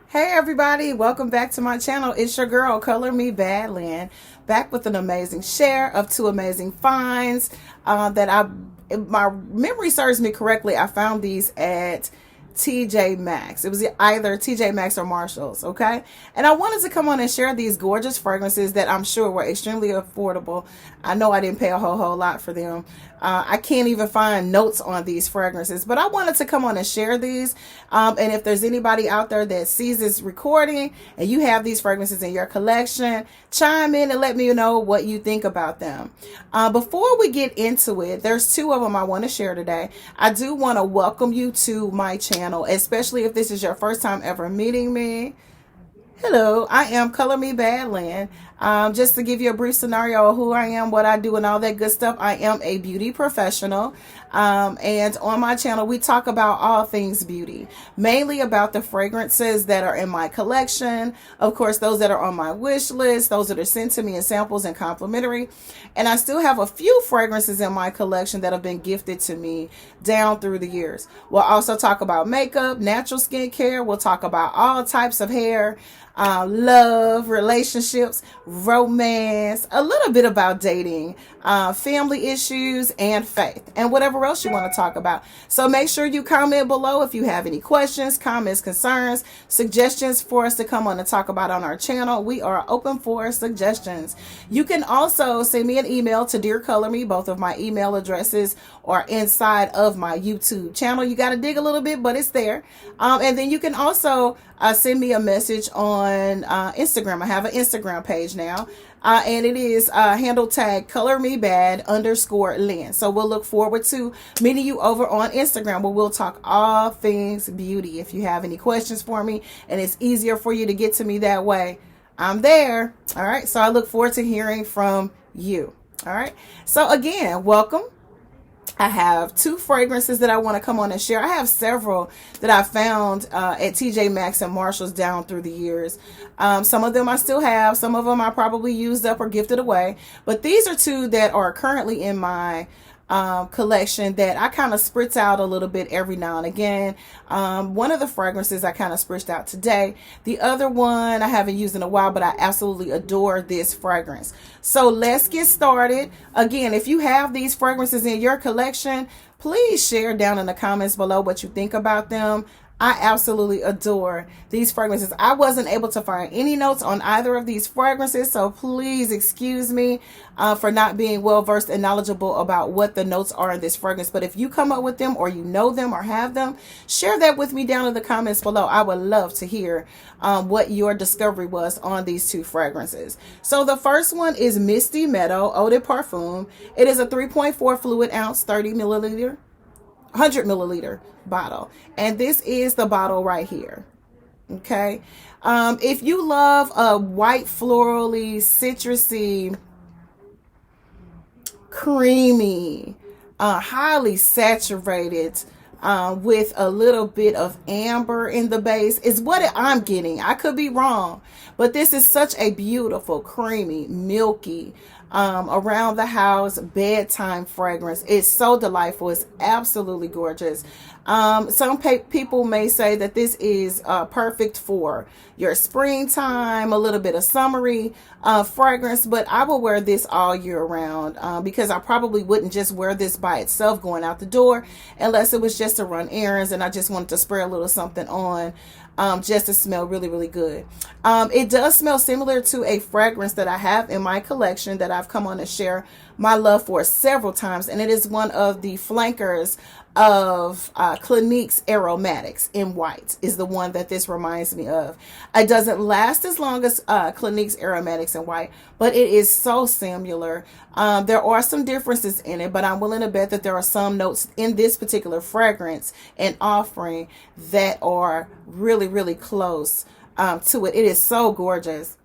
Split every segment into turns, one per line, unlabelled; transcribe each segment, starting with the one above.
Hey everybody, welcome back to my channel. It's your girl, Color Me Badland, back with an amazing share of two amazing finds if my memory serves me correctly, I found these at TJ Maxx. It was either TJ Maxx or Marshall's, okay? And I wanted to come on and share these gorgeous fragrances that I'm sure were extremely affordable. I know I didn't pay a whole lot for them. I can't even find notes on these fragrances, but I wanted to come on and share these. And if there's anybody out there that sees this recording and you have these fragrances in your collection, chime in and let me know what you think about them. Before we get into it, there's two of them I want to share today. I do want to welcome you to my channel, especially if this is your first time ever meeting me. Hello, I am Color Me Badland. Just to give you a brief scenario of who I am, what I do, and all that good stuff, I am a beauty professional. And on my channel, we talk about all things beauty, mainly about the fragrances that are in my collection. Of course, those that are on my wish list, those that are sent to me in samples and complimentary. And I still have a few fragrances in my collection that have been gifted to me down through the years. We'll also talk about makeup, natural skincare. We'll talk about all types of hair, love, relationships, romance, a little bit about dating, family issues, and faith, and whatever else you want to talk about. So make sure you comment below if you have any questions, comments, concerns, suggestions for us to come on and talk about on our channel. We are open for suggestions. You can also send me an email to Dear Color Me. Both of my email addresses are inside of my YouTube channel. You got to dig a little bit, but it's there. And then you can also send me a message on Instagram. I have an Instagram page now, and it is handle tag Color Me Bad _Lynn. So we'll look forward to meeting you over on Instagram, where we'll talk all things beauty. If you have any questions for me and it's easier for you to get to me that way, I'm there. All right. So I look forward to hearing from you. All right. So again, welcome. I have two fragrances that I want to come on and share. I have several that I found at TJ Maxx and Marshall's down through the years. Some of them I still have. Some of them I probably used up or gifted away. But these are two that are currently in my collection that I kind of spritz out a little bit every now and again. One of the fragrances I kind of spritzed out today. The other one I haven't used in a while, but I absolutely adore this fragrance. So let's get started. Again, if you have these fragrances in your collection, please share down in the comments below what you think about them. I absolutely adore these fragrances. I wasn't able to find any notes on either of these fragrances, so please excuse me for not being well versed and knowledgeable about what the notes are in this fragrance. But if you come up with them, or you know them or have them, share that with me down in the comments below. I would love to hear what your discovery was on these two fragrances. So the first one is Misty Meadow Eau de Parfum. It is a 3.4 fluid ounce, 100 milliliter bottle, and this is the bottle right here. Okay, if you love a white, florally, citrusy, creamy, highly saturated, with a little bit of amber in the base, is what I'm getting. I could be wrong, but this is such a beautiful, creamy, milky, around the house bedtime fragrance. It's so delightful. It's absolutely gorgeous. Some people may say that this is perfect for your springtime, a little bit of summery fragrance, but I will wear this all year round because I probably wouldn't just wear this by itself going out the door, unless it was just to run errands and I just wanted to spray a little something on just to smell really, really good. It does smell similar to a fragrance that I have in my collection that I've come on to share my love for several times, and it is one of the flankers of Clinique's Aromatics in white is the one that this reminds me of. It doesn't last as long as Clinique's Aromatics in white, but it is so similar. There are some differences in it, but I'm willing to bet that there are some notes in this particular fragrance and offering that are really, really close to it. It is so gorgeous.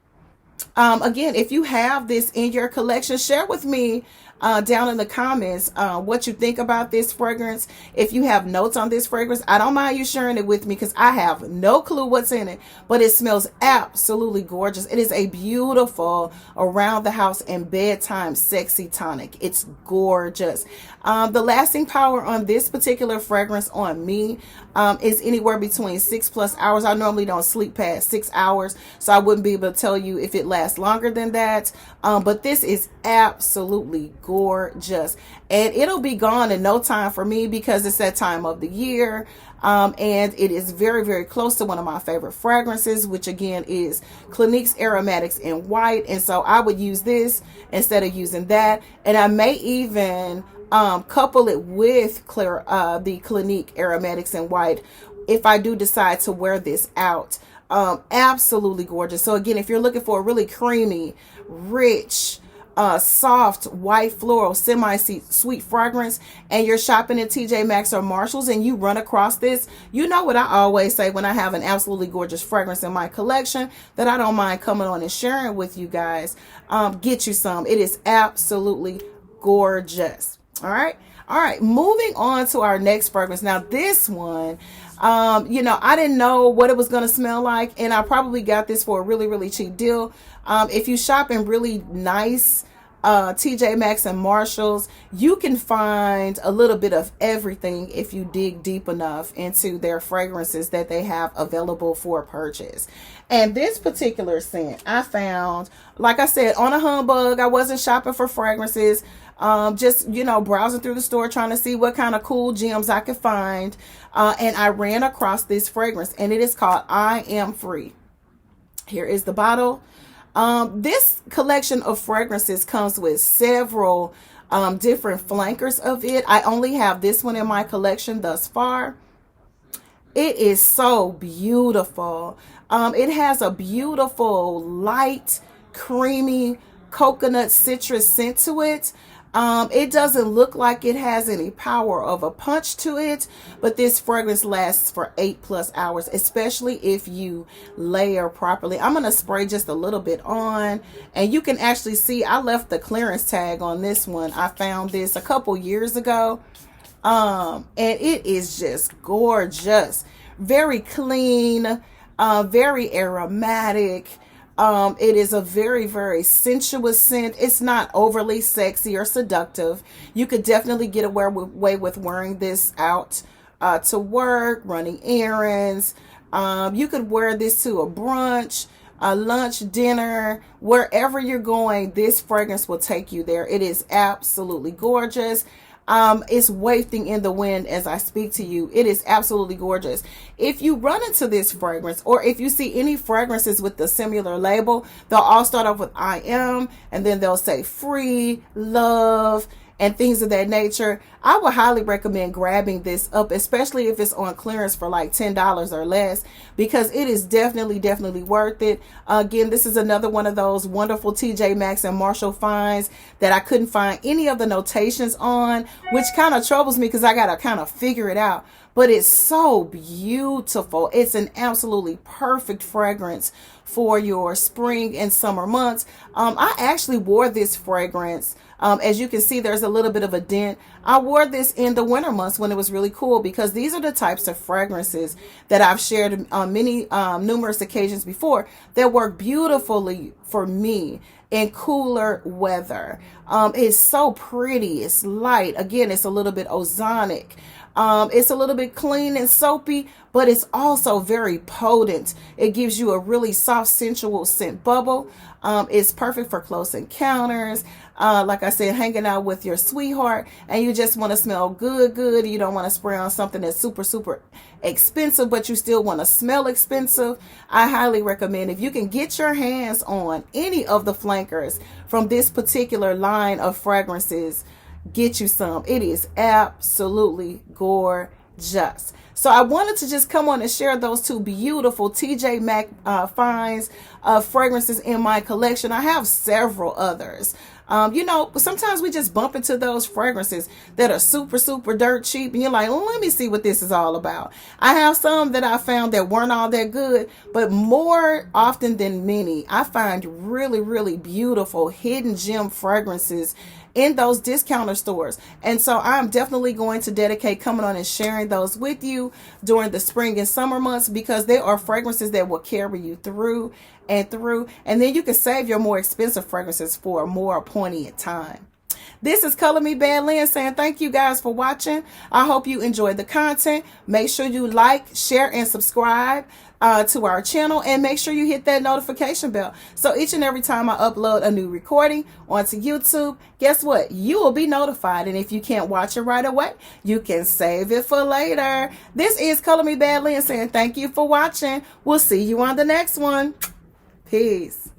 Again, if you have this in your collection, share with me down in the comments what you think about this fragrance. If you have notes on this fragrance, I don't mind you sharing it with me because I have no clue what's in it, but it smells absolutely gorgeous. It is a beautiful around the house and bedtime sexy tonic. It's gorgeous. The lasting power on this particular fragrance on me is anywhere between 6+ hours. I normally don't sleep past 6 hours, so I wouldn't be able to tell you if it lasts longer than that. But this is absolutely gorgeous, and it'll be gone in no time for me because it's that time of the year. And it is very, very close to one of my favorite fragrances, which again is Clinique's Aromatics in White. And so I would use this instead of using that. And I may even couple it with the Clinique Aromatics in White if I do decide to wear this out. Absolutely gorgeous. So again, if you're looking for a really creamy, rich, soft white floral semi-sweet fragrance, and you're shopping at TJ Maxx or Marshalls and you run across this, you know what I always say when I have an absolutely gorgeous fragrance in my collection that I don't mind coming on and sharing with you guys. Get you some. It is absolutely gorgeous. All right, moving on to our next fragrance. Now this one, I didn't know what it was going to smell like, and I probably got this for a really, really cheap deal. If you shop in really nice TJ Maxx and Marshalls, you can find a little bit of everything if you dig deep enough into their fragrances that they have available for purchase. And this particular scent I found, like I said, on a humbug. I wasn't shopping for fragrances, just browsing through the store trying to see what kind of cool gems I could find, and I ran across this fragrance, and it is called I Am Free. Here is the bottle. This collection of fragrances comes with several different flankers of it. I only have this one in my collection thus far. It is so beautiful. It has a beautiful, light, creamy coconut citrus scent to it. It doesn't look like it has any power of a punch to it, but this fragrance lasts for 8+ hours, especially if you layer properly. I'm going to spray just a little bit on, and you can actually see I left the clearance tag on this one. I found this a couple years ago, and it is just gorgeous. Very clean, very aromatic. It is a very, very sensuous scent. It's not overly sexy or seductive. You could definitely get away with wearing this out to work, running errands. You could wear this to a brunch, a lunch, dinner, wherever you're going. This fragrance will take you there. It is absolutely gorgeous. It's wafting in the wind as I speak to you. It is absolutely gorgeous. If you run into this fragrance, or if you see any fragrances with the similar label, they'll all start off with I am, and then they'll say free, love, and things of that nature. I would highly recommend grabbing this up, especially if it's on clearance for like $10 or less, because it is definitely worth it. Again, this is another one of those wonderful TJ Maxx and Marshall finds that I couldn't find any of the notations on, which kind of troubles me because I got to kind of figure it out. But it's so beautiful. It's an absolutely perfect fragrance for your spring and summer months. I actually wore this fragrance. As you can see, there's a little bit of a dent. I wore this in the winter months when it was really cool, because these are the types of fragrances that I've shared on numerous occasions before that work beautifully for me in cooler weather. It's so pretty. It's light. Again, it's a little bit ozonic. It's a little bit clean and soapy, but it's also very potent. It gives you a really soft, sensual scent bubble. It's perfect for close encounters. Like I said, hanging out with your sweetheart, and you just want to smell good. You don't want to spray on something that's super expensive, but you still want to smell expensive. I highly recommend, if you can get your hands on any of the flankers from this particular line of fragrances, get you some. It is absolutely gorgeous. So I wanted to just come on and share those two beautiful TJ Maxx finds of fragrances in my collection. I have several others. Sometimes we just bump into those fragrances that are super dirt cheap, and you're like, let me see what this is all about. I have some that I found that weren't all that good, but more often than many, I find really beautiful hidden gem fragrances in those discounter stores. And so I'm definitely going to dedicate coming on and sharing those with you during the spring and summer months, because there are fragrances that will carry you through and through. And then you can save your more expensive fragrances for a more appointed time. This is Color Me Bad Lynn saying thank you guys for watching. I hope you enjoyed the content. Make sure you like, share, and subscribe to our channel, and make sure you hit that notification bell so each and every time I upload a new recording onto YouTube, guess what? You will be notified. And if you can't watch it right away, you can save it for later. This is Color Me Bad Lynn saying thank you for watching. We'll see you on the next one. Peace.